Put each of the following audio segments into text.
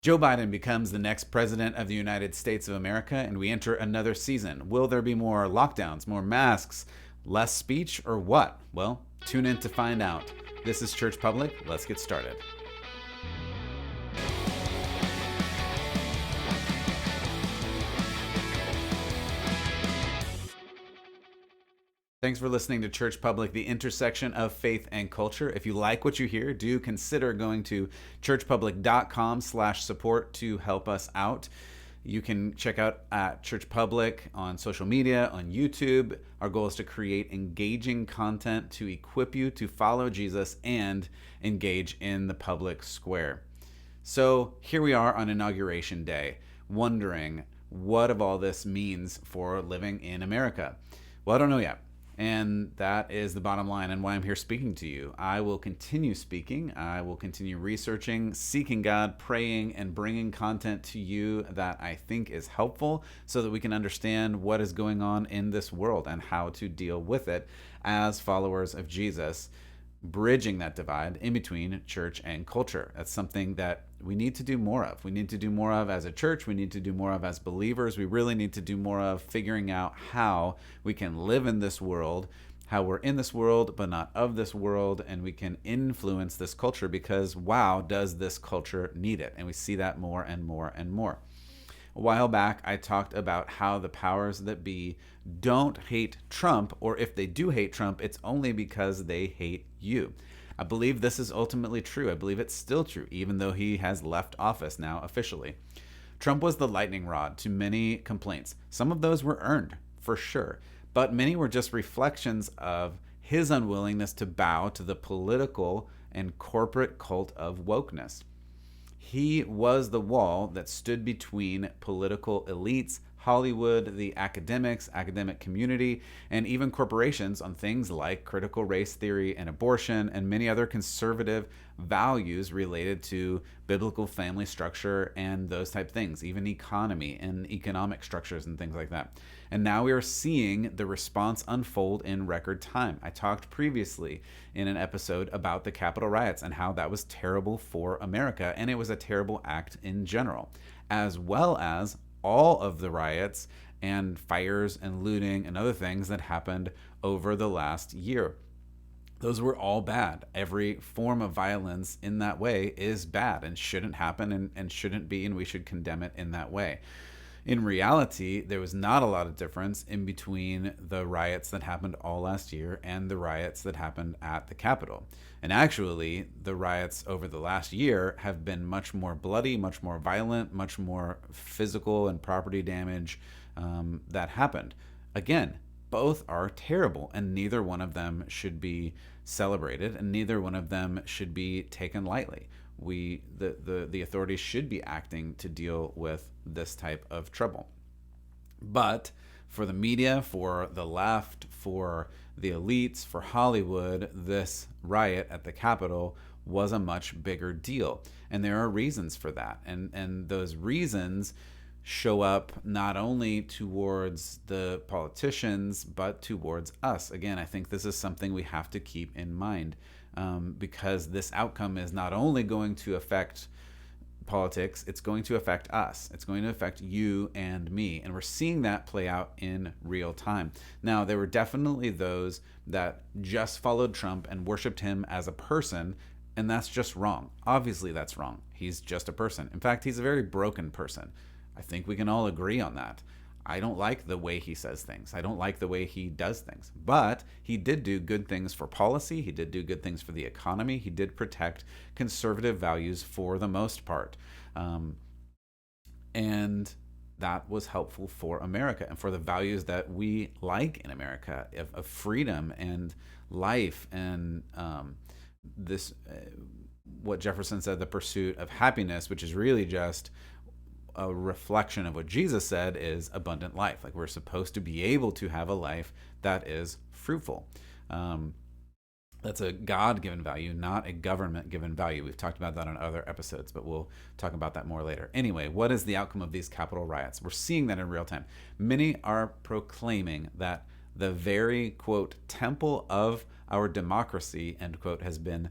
Joe Biden becomes the next president of the United States of America, and we enter another season. Will there be more lockdowns, more masks, less speech, or what? Well, tune in to find out. This is Church Public. Let's get started. Thanks for listening to Church Public, the intersection of faith and culture. If you like what you hear, do consider going to churchpublic.com/support to help us out. You can check out at Church Public on social media, on YouTube. Our goal is to create engaging content to equip you to follow Jesus and engage in the public square. So here we are on Inauguration Day, wondering what of all this means for living in America. Well, I don't know yet. And that is the bottom line and why I'm here speaking to you. I will continue speaking. I will continue researching, seeking God, praying, and bringing content to you that I think is helpful so that we can understand what is going on in this world and how to deal with it as followers of Jesus, bridging that divide in between church and culture. That's something that we need to do more of. We need to do more of as a church. We need to do more of as believers. We really need to do more of figuring out how we can live in this world, how we're in this world, but not of this world, and we can influence this culture because, wow, does this culture need it? And we see that more and more and more. A while back, I talked about how the powers that be don't hate Trump, or if they do hate Trump, it's only because they hate you. I believe this is ultimately true. I believe it's still true, even though he has left office now officially. Trump was the lightning rod to many complaints. Some of those were earned, for sure, but many were just reflections of his unwillingness to bow to the political and corporate cult of wokeness. He was the wall that stood between political elites, Hollywood, the academic community, and even corporations on things like critical race theory and abortion and many other conservative values related to biblical family structure and those type things, even economy and economic structures and things like that. And now we are seeing the response unfold in record time. I talked previously in an episode about the Capitol riots and how that was terrible for America, and it was a terrible act in general, as well as all of the riots and fires and looting and other things that happened over the last year. Those were all bad. Every form of violence in that way is bad and shouldn't happen and shouldn't be, and we should condemn it in that way. In reality, there was not a lot of difference in between the riots that happened all last year and the riots that happened at the Capitol. And actually, the riots over the last year have been much more bloody, much more violent, much more physical and property damage that happened. Again, both are terrible, and neither one of them should be celebrated, and neither one of them should be taken lightly. The authorities should be acting to deal with this type of trouble. But for the media, for the left, for the elites, for Hollywood, this riot at the Capitol was a much bigger deal. And there are reasons for that. And those reasons show up not only towards the politicians, but towards us. Again, I think this is something we have to keep in mind. Because this outcome is not only going to affect politics, it's going to affect us. It's going to affect you and me. And we're seeing that play out in real time. Now, there were definitely those that just followed Trump and worshiped him as a person, and that's just wrong. Obviously, that's wrong. He's just a person. In fact, he's a very broken person. I think we can all agree on that. I don't like the way he says things. I don't like the way he does things. But he did do good things for policy. He did do good things for the economy. He did protect conservative values for the most part. And that was helpful for America and for the values that we like in America of freedom and life and what Jefferson said, the pursuit of happiness, which is really just a reflection of what Jesus said is abundant life. Like we're supposed to be able to have a life that is fruitful. That's a God-given value, not a government-given value. We've talked about that on other episodes, but we'll talk about that more later. Anyway, what is the outcome of these Capitol riots? We're seeing that in real time. Many are proclaiming that the very, quote, temple of our democracy, end quote, has been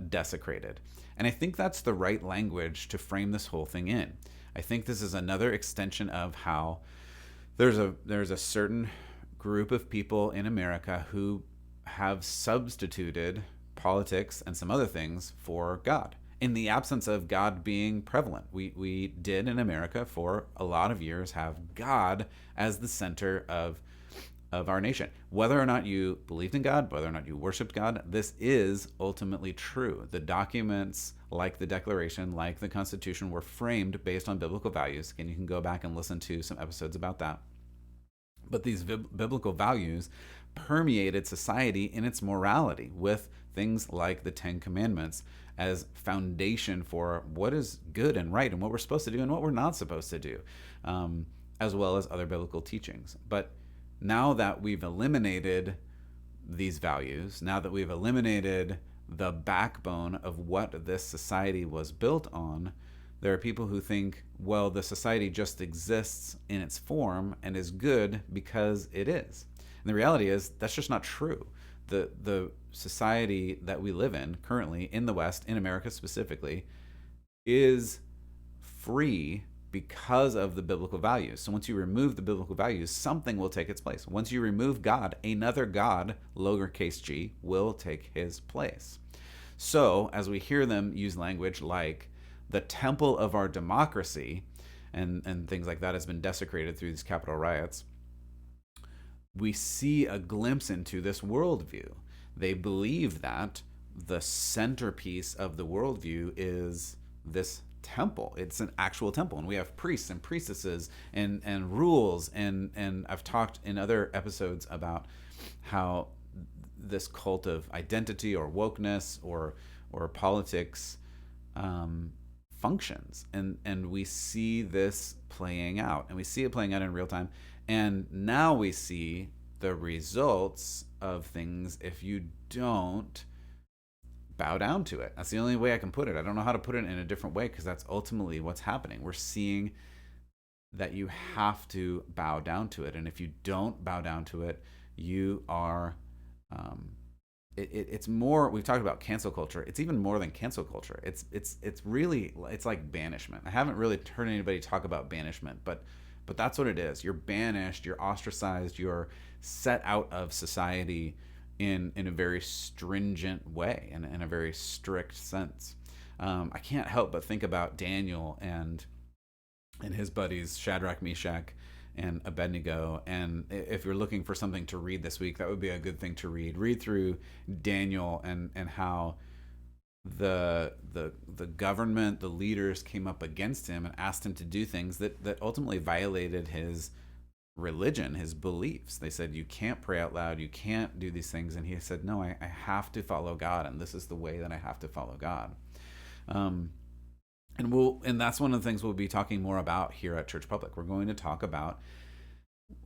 desecrated. And I think that's the right language to frame this whole thing in. I think this is another extension of how there's a certain group of people in America who have substituted politics and some other things for God. In the absence of God being prevalent, we did in America for a lot of years have God as the center of our nation. Whether or not you believed in God, whether or not you worshiped God, this is ultimately true. The documents like the Declaration, like the Constitution, were framed based on biblical values. And you can go back and listen to some episodes about that. But these biblical values permeated society in its morality, with things like the Ten Commandments as foundation for what is good and right and what we're supposed to do and what we're not supposed to do, as well as other biblical teachings. But now that we've eliminated these values, now that we've eliminated the backbone of what this society was built on, there are people who think, well, the society just exists in its form and is good because it is. And the reality is that's just not true. The society that we live in currently in the West, in America specifically, is free because of the biblical values. So once you remove the biblical values, something will take its place. Once you remove God, another God, lowercase g, will take his place. So as we hear them use language like the temple of our democracy and things like that has been desecrated through these Capitol riots, we see a glimpse into this worldview. They believe that the centerpiece of the worldview is this temple. It's an actual temple, and we have priests and priestesses and rules, and I've talked in other episodes about how this cult of identity or wokeness or politics functions, and we see this playing out, and we see it playing out in real time. And now we see the results of things if you don't bow down to it. That's the only way I can put it. I don't know how to put it in a different way, because that's ultimately what's happening. We're seeing that you have to bow down to it. And if you don't bow down to it, you are... it's more, we've talked about cancel culture. It's even more than cancel culture. It's really, it's like banishment. I haven't really heard anybody talk about banishment, but that's what it is. You're banished, you're ostracized, you're set out of society in a very stringent way, in a very strict sense. I can't help but think about Daniel and his buddies Shadrach, Meshach, and Abednego. And if you're looking for something to read this week, that would be a good thing to read. Read through Daniel and how the government, the leaders came up against him and asked him to do things that ultimately violated his religion, his beliefs. They said, you can't pray out loud, you can't do these things. And he said, no, I have to follow God, and this is the way that I have to follow God. And that's one of the things we'll be talking more about here at Church Public. We're going to talk about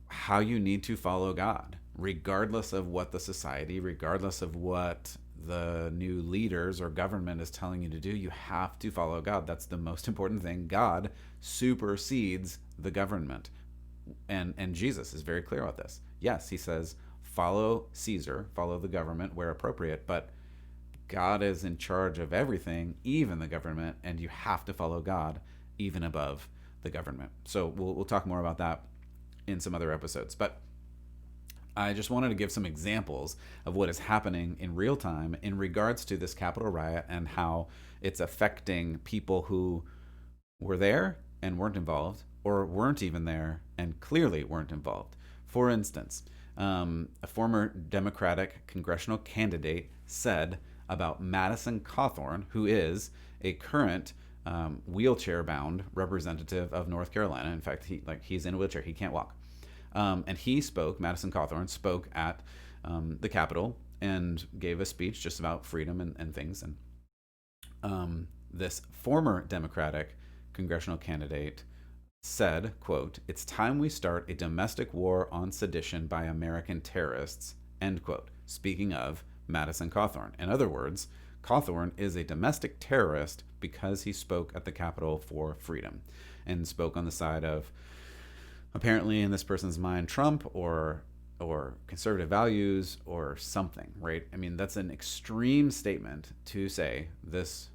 how you need to follow God, regardless of what the society, regardless of what the new leaders or government is telling you to do. You have to follow God. That's the most important thing. God supersedes the government. And Jesus is very clear about this. Yes, he says, follow Caesar, follow the government where appropriate, but God is in charge of everything, even the government, and you have to follow God even above the government. So we'll talk more about that in some other episodes. But I just wanted to give some examples of what is happening in real time in regards to this Capitol riot and how it's affecting people who were there and weren't involved, or weren't even there and clearly weren't involved. For instance, a former Democratic congressional candidate said about Madison Cawthorn, who is a current wheelchair-bound representative of North Carolina. In fact, he's in a wheelchair; he can't walk. And Madison Cawthorn spoke at the Capitol and gave a speech just about freedom and things. And this former Democratic congressional candidate said, quote, "It's time we start a domestic war on sedition by American terrorists," end quote, speaking of Madison Cawthorn. In other words, Cawthorn is a domestic terrorist because he spoke at the Capitol for freedom and spoke on the side of, apparently in this person's mind, Trump or or conservative values or something, right? I mean, that's an extreme statement to say this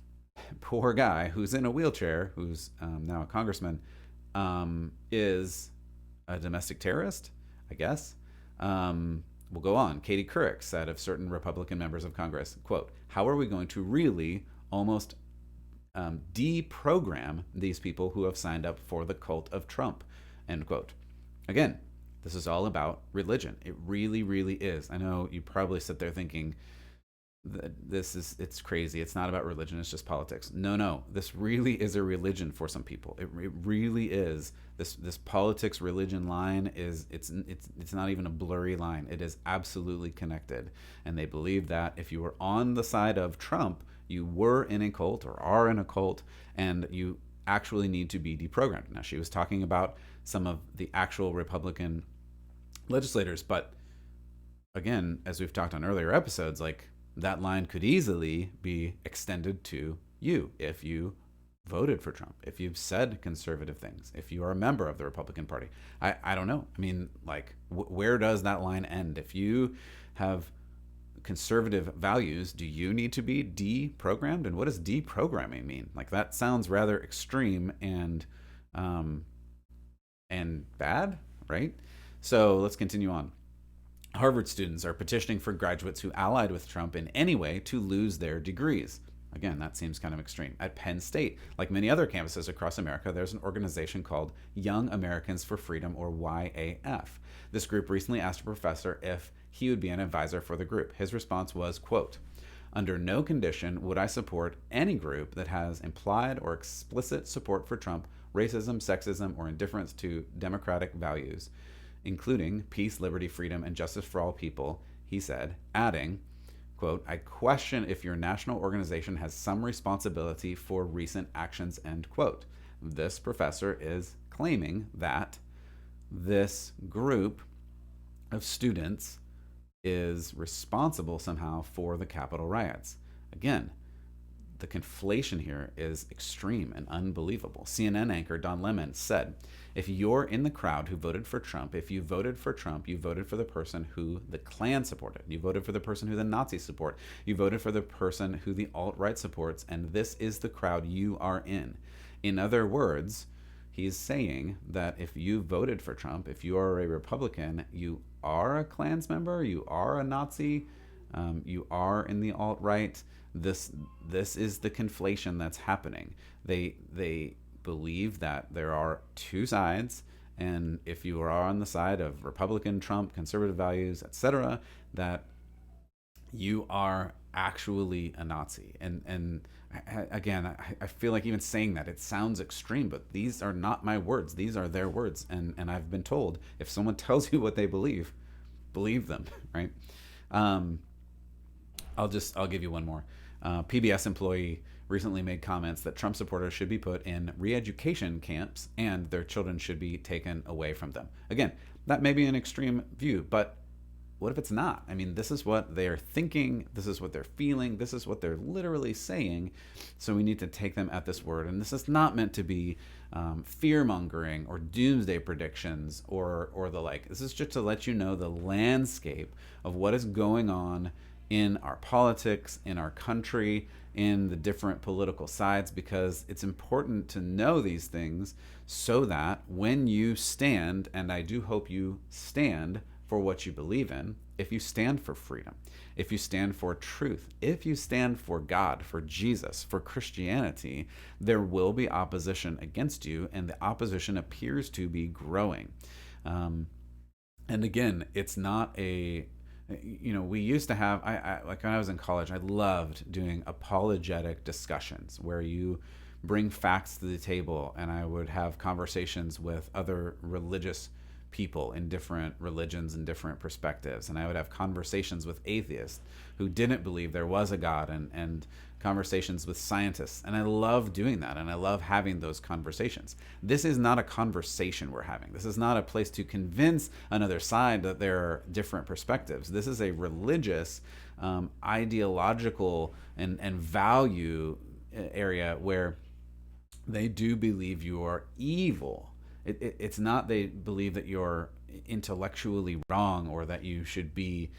poor guy who's in a wheelchair, who's now a congressman, is a domestic terrorist, I guess. We'll go on. Katie Couric said of certain Republican members of Congress, quote, how are we going to really almost deprogram these people who have signed up for the cult of Trump, end quote. Again, this is all about religion. It really, really is. I know you probably sit there thinking, it's crazy. It's not about religion. It's just politics. No. This really is a religion for some people. It really is. This politics religion line is it's not even a blurry line. It is absolutely connected. And they believe that if you were on the side of Trump, you were in a cult or are in a cult, and you actually need to be deprogrammed. Now, she was talking about some of the actual Republican legislators, but again, as we've talked on earlier episodes, like, that line could easily be extended to you if you voted for Trump, if you've said conservative things, if you are a member of the Republican Party. I don't know. I mean, like, where does that line end? If you have conservative values, do you need to be deprogrammed? And what does deprogramming mean? Like, that sounds rather extreme and bad, right? So let's continue on. Harvard students are petitioning for graduates who allied with Trump in any way to lose their degrees. Again, that seems kind of extreme. At Penn State, like many other campuses across America, there's an organization called Young Americans for Freedom, or YAF. This group recently asked a professor if he would be an advisor for the group. His response was, quote, under no condition would I support any group that has implied or explicit support for Trump, racism, sexism, or indifference to democratic values, including peace, liberty, freedom, and justice for all people, he said, adding, quote, I question if your national organization has some responsibility for recent actions, end quote. This professor is claiming that this group of students is responsible somehow for the Capitol riots. Again, the conflation here is extreme and unbelievable. CNN anchor Don Lemon said, if you're in the crowd who voted for Trump, if you voted for Trump, you voted for the person who the Klan supported. You voted for the person who the Nazis support. You voted for the person who the alt-right supports, and this is the crowd you are in. In other words, he's saying that if you voted for Trump, if you are a Republican, you are a Klans member, you are a Nazi, you are in the alt-right. This is the conflation that's happening. They believe that there are two sides, and if you are on the side of Republican, Trump, conservative values, etc., that you are actually a Nazi. And again, I feel like even saying that, it sounds extreme, but these are not my words. These are their words. And I've been told, if someone tells you what they believe them, right? I'll give you one more. PBS employee recently made comments that Trump supporters should be put in re-education camps and their children should be taken away from them. Again, that may be an extreme view, but what if it's not? I mean, this is what they're thinking, this is what they're feeling, this is what they're literally saying, so we need to take them at this word. And this is not meant to be fear-mongering or doomsday predictions or the like. This is just to let you know the landscape of what is going on in our politics, in our country, in the different political sides, because it's important to know these things so that when you stand, and I do hope you stand for what you believe in, if you stand for freedom, if you stand for truth, if you stand for God, for Jesus, for Christianity, there will be opposition against you, and the opposition appears to be growing. And again, it's not a... we used to have, I like when I was in college, I loved doing apologetic discussions where you bring facts to the table, and I would have conversations with other religious people in different religions and different perspectives. And I would have conversations with atheists who didn't believe there was a God, and conversations with scientists. And I love doing that, and I love having those conversations. This is not a conversation we're having. This is not a place to convince another side that there are different perspectives. This is a religious, ideological, and value area where they do believe you are evil. It's not they believe that you're intellectually wrong, or that you should be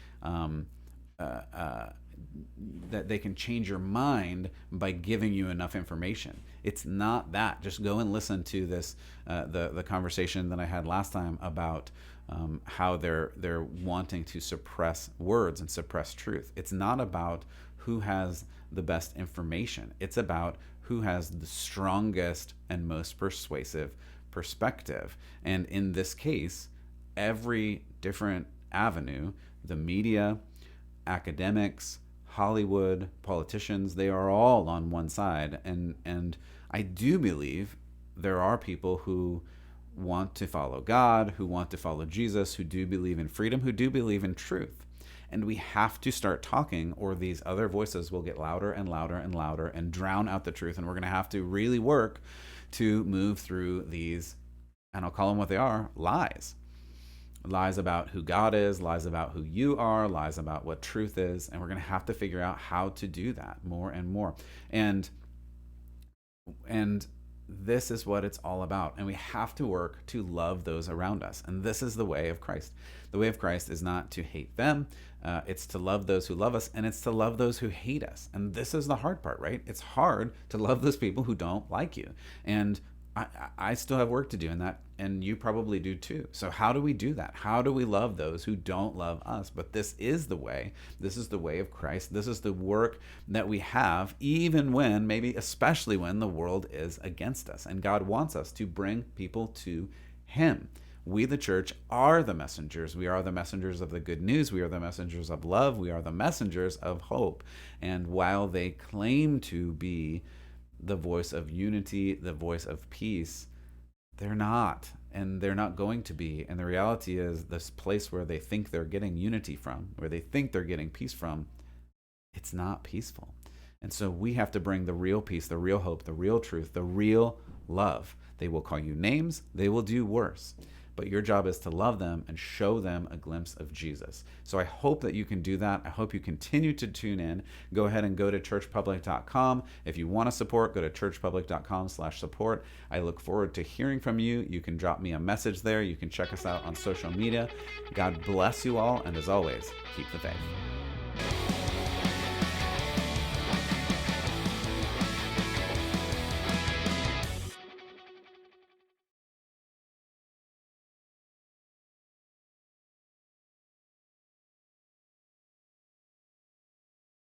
that they can change your mind by giving you enough information. It's not that. Just go and listen to this, the conversation that I had last time about how they're wanting to suppress words and suppress truth. It's not about who has the best information. It's about who has the strongest and most persuasive perspective. And in this case, every different avenue, the media, academics, Hollywood, politicians, they are all on one side. And I do believe there are people who want to follow God, who want to follow Jesus, who do believe in freedom, who do believe in truth. And we have to start talking, or these other voices will get louder and louder and louder and drown out the truth. And we're going to have to really work to move through these, and I'll call them what they are, lies. Lies about who God is, lies about who you are, lies about what truth is. And we're going to have to figure out how to do that more and more. And this is what it's all about. And we have to work to love those around us. And this is the way of Christ. The way of Christ is not to hate them. It's to love those who love us, and it's to love those who hate us. And this is the hard part, right? It's hard to love those people who don't like you. And I still have work to do in that, and you probably do too. So how do we do that? How do we love those who don't love us? But this is the way. This is the way of Christ. This is the work that we have, even when, maybe especially when, the world is against us. And God wants us to bring people to Him. We, the church, are the messengers. We are the messengers of the good news. We are the messengers of love. We are the messengers of hope. And while they claim to be the voice of unity, the voice of peace, they're not, and they're not going to be. And the reality is, this place where they think they're getting unity from, where they think they're getting peace from, it's not peaceful. And so we have to bring the real peace, the real hope, the real truth, the real love. They will call you names. They will do worse. But your job is to love them and show them a glimpse of Jesus. So I hope that you can do that. I hope you continue to tune in. Go ahead and go to churchpublic.com. If you want to support, go to churchpublic.com/support. I look forward to hearing from you. You can drop me a message there. You can check us out on social media. God bless you all. And as always, keep the faith.